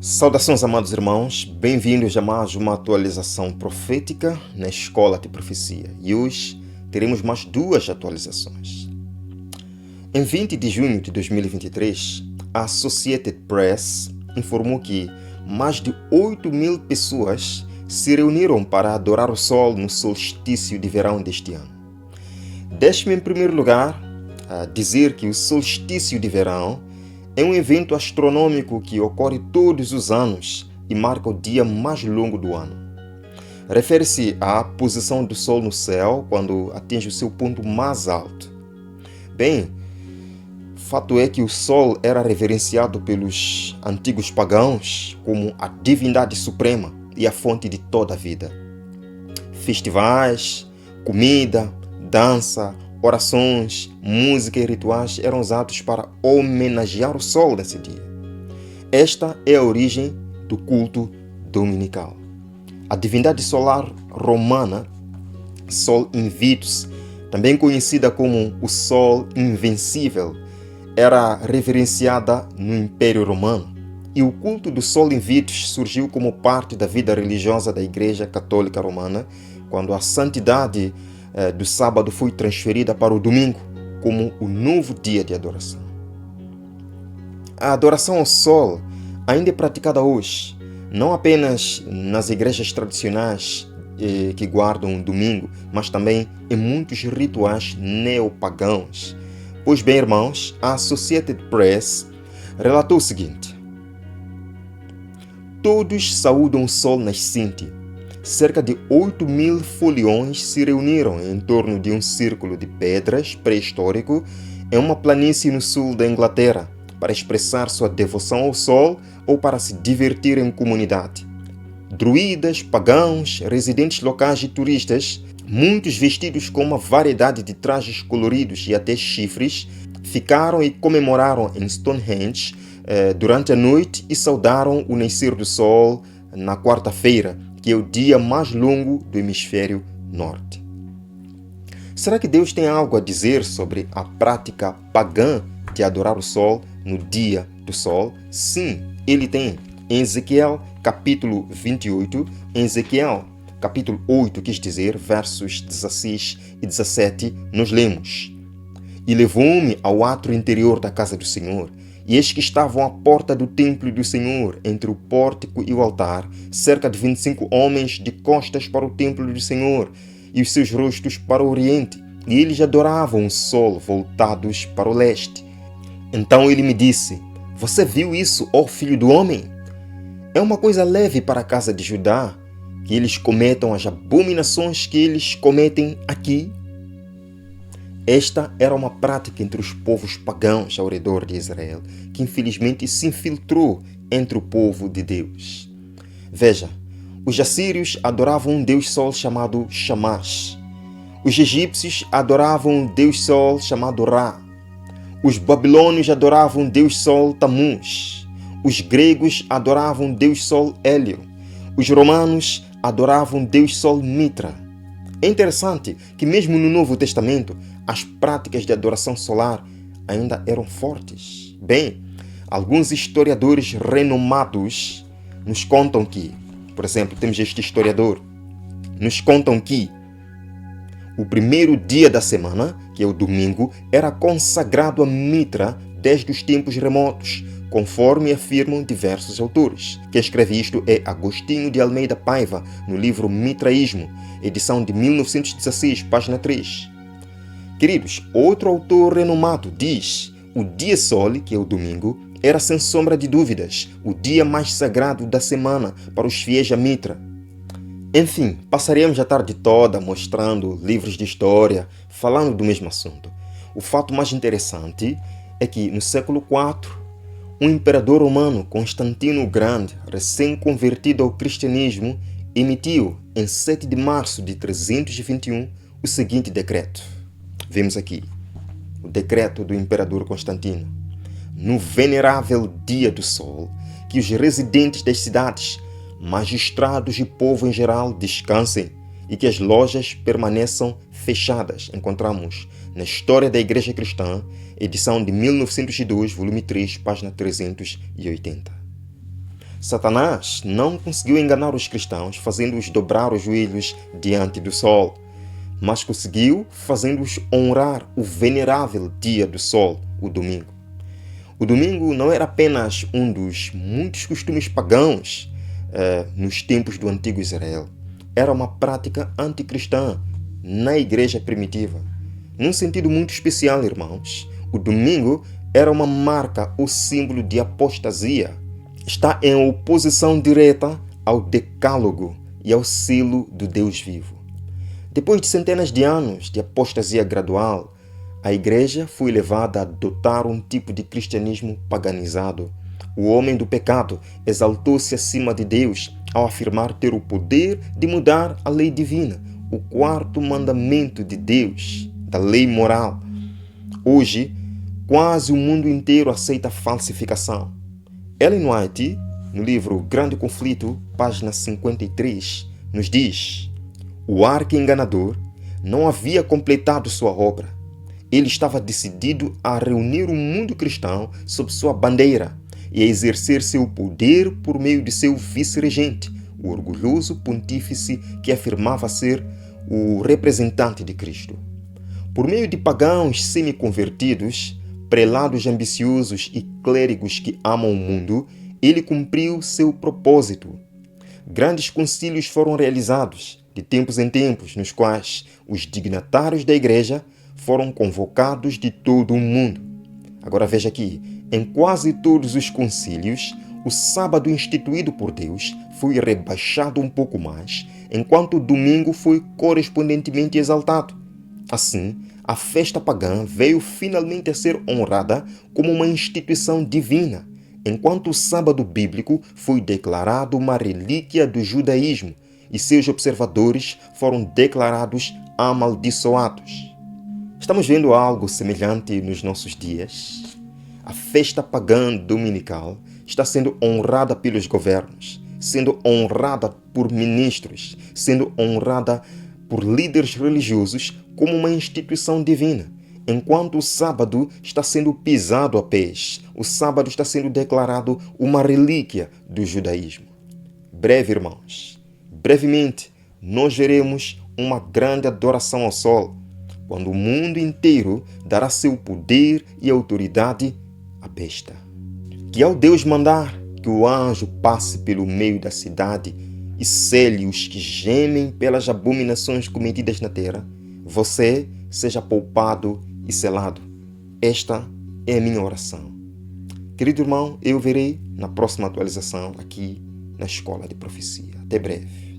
Saudações, amados irmãos, bem-vindos a mais uma atualização profética na Escola de Profecia. E hoje teremos mais duas atualizações. Em 20 de junho de 2023, a Associated Press informou que mais de 8.000 pessoas se reuniram para adorar o Sol no solstício de verão deste ano. Deixe-me, em primeiro lugar, dizer que o solstício de verão é um evento astronômico que ocorre todos os anos e marca o dia mais longo do ano. Refere-se à posição do Sol no céu quando atinge o seu ponto mais alto. Bem, fato é que o Sol era reverenciado pelos antigos pagãos como a divindade suprema e a fonte de toda a vida. Festivais, comida, dança, orações, música e rituais eram usados para homenagear o Sol nesse dia. Esta é a origem do culto dominical. A divindade solar romana, Sol Invictus, também conhecida como o Sol Invencível, era reverenciada no Império Romano. E o culto do Sol Invictus surgiu como parte da vida religiosa da Igreja Católica Romana, quando a santidade do sábado foi transferida para o domingo como o novo dia de adoração. A adoração ao Sol ainda é praticada hoje, não apenas nas igrejas tradicionais que guardam o domingo, mas também em muitos rituais neopagãos. Pois bem, irmãos, a Associated Press relatou o seguinte: todos saúdam o Sol nascente. Cerca de 8.000 foliões se reuniram em torno de um círculo de pedras pré-histórico em uma planície no sul da Inglaterra para expressar sua devoção ao Sol ou para se divertir em comunidade. Druidas, pagãos, residentes locais e turistas, muitos vestidos com uma variedade de trajes coloridos e até chifres, ficaram e comemoraram em Stonehenge durante a noite e saudaram o nascer do Sol na quarta-feira, que é o dia mais longo do hemisfério norte. Será que Deus tem algo a dizer sobre a prática pagã de adorar o Sol no dia do Sol? Sim, Ele tem. Em Ezequiel, capítulo 28, em Ezequiel, capítulo 8, quis dizer, versos 16 e 17, nós lemos: E levou-me ao átrio interior da casa do Senhor, e eis que estavam à porta do templo do Senhor, entre o pórtico e o altar, cerca de 25 homens de costas para o templo do Senhor, e os seus rostos para o oriente, e eles adoravam o sol voltados para o leste. Então ele me disse: Você viu isso, ó filho do homem? É uma coisa leve para a casa de Judá, que eles cometam as abominações que eles cometem aqui. Esta era uma prática entre os povos pagãos ao redor de Israel, que infelizmente se infiltrou entre o povo de Deus. Veja, os assírios adoravam um deus sol chamado Shamash. Os egípcios adoravam um deus sol chamado Ra. Os babilônios adoravam um deus sol Tammuz. Os gregos adoravam um deus sol Hélio. Os romanos adoravam um deus sol Mitra. É interessante que mesmo no Novo Testamento, as práticas de adoração solar ainda eram fortes. Bem, alguns historiadores renomados nos contam que, por exemplo, temos este historiador, nos contam que o primeiro dia da semana, que é o domingo, era consagrado a Mitra desde os tempos remotos, conforme afirmam diversos autores. Quem escreve isto é Agostinho de Almeida Paiva, no livro Mitraísmo, edição de 1916, página 3. Queridos, outro autor renomado diz: o dia Sol, que é o domingo, era sem sombra de dúvidas o dia mais sagrado da semana para os fiéis a Mitra. Enfim, passaremos a tarde toda mostrando livros de história, falando do mesmo assunto. O fato mais interessante é que no século IV, um imperador romano, Constantino o Grande, recém-convertido ao cristianismo, emitiu, em 7 de março de 321, o seguinte decreto. Vemos aqui o decreto do imperador Constantino. No venerável dia do Sol, que os residentes das cidades, magistrados e povo em geral descansem e que as lojas permaneçam fechadas. Encontramos na História da Igreja Cristã, edição de 1902, volume 3, página 380. Satanás não conseguiu enganar os cristãos fazendo-os dobrar os joelhos diante do sol, mas conseguiu fazendo-os honrar o venerável dia do sol, o domingo. O domingo não era apenas um dos muitos costumes pagãos nos tempos do antigo Israel. Era uma prática anticristã na igreja primitiva. Num sentido muito especial, irmãos, o domingo era uma marca ou símbolo de apostasia. Está em oposição direta ao decálogo e ao selo do Deus vivo. Depois de centenas de anos de apostasia gradual, a igreja foi levada a adotar um tipo de cristianismo paganizado. O homem do pecado exaltou-se acima de Deus ao afirmar ter o poder de mudar a lei divina, o quarto mandamento de Deus, da lei moral. Hoje, quase o mundo inteiro aceita a falsificação. Ellen White, no livro Grande Conflito, página 53, nos diz: o arqui-enganador não havia completado sua obra. Ele estava decidido a reunir o mundo cristão sob sua bandeira e a exercer seu poder por meio de seu vice-regente, o orgulhoso pontífice que afirmava ser o representante de Cristo. Por meio de pagãos semi-convertidos, prelados ambiciosos e clérigos que amam o mundo, ele cumpriu seu propósito. Grandes concílios foram realizados, de tempos em tempos, nos quais os dignatários da igreja foram convocados de todo o mundo. Agora veja aqui, em quase todos os concílios, o sábado instituído por Deus foi rebaixado um pouco mais, enquanto o domingo foi correspondentemente exaltado. Assim, a festa pagã veio finalmente a ser honrada como uma instituição divina, enquanto o sábado bíblico foi declarado uma relíquia do judaísmo e seus observadores foram declarados amaldiçoados. Estamos vendo algo semelhante nos nossos dias? A festa pagã dominical está sendo honrada pelos governos, sendo honrada por ministros, sendo honrada por líderes religiosos como uma instituição divina, enquanto o sábado está sendo pisado a pés. O sábado está sendo declarado uma relíquia do judaísmo. Brevemente, nós veremos uma grande adoração ao sol, quando o mundo inteiro dará seu poder e autoridade à besta. Que ao Deus mandar que o anjo passe pelo meio da cidade e cele os que gemem pelas abominações cometidas na terra, você seja poupado e selado. Esta é a minha oração. Querido irmão, eu verei na próxima atualização aqui na Escola de Profecia. Até breve.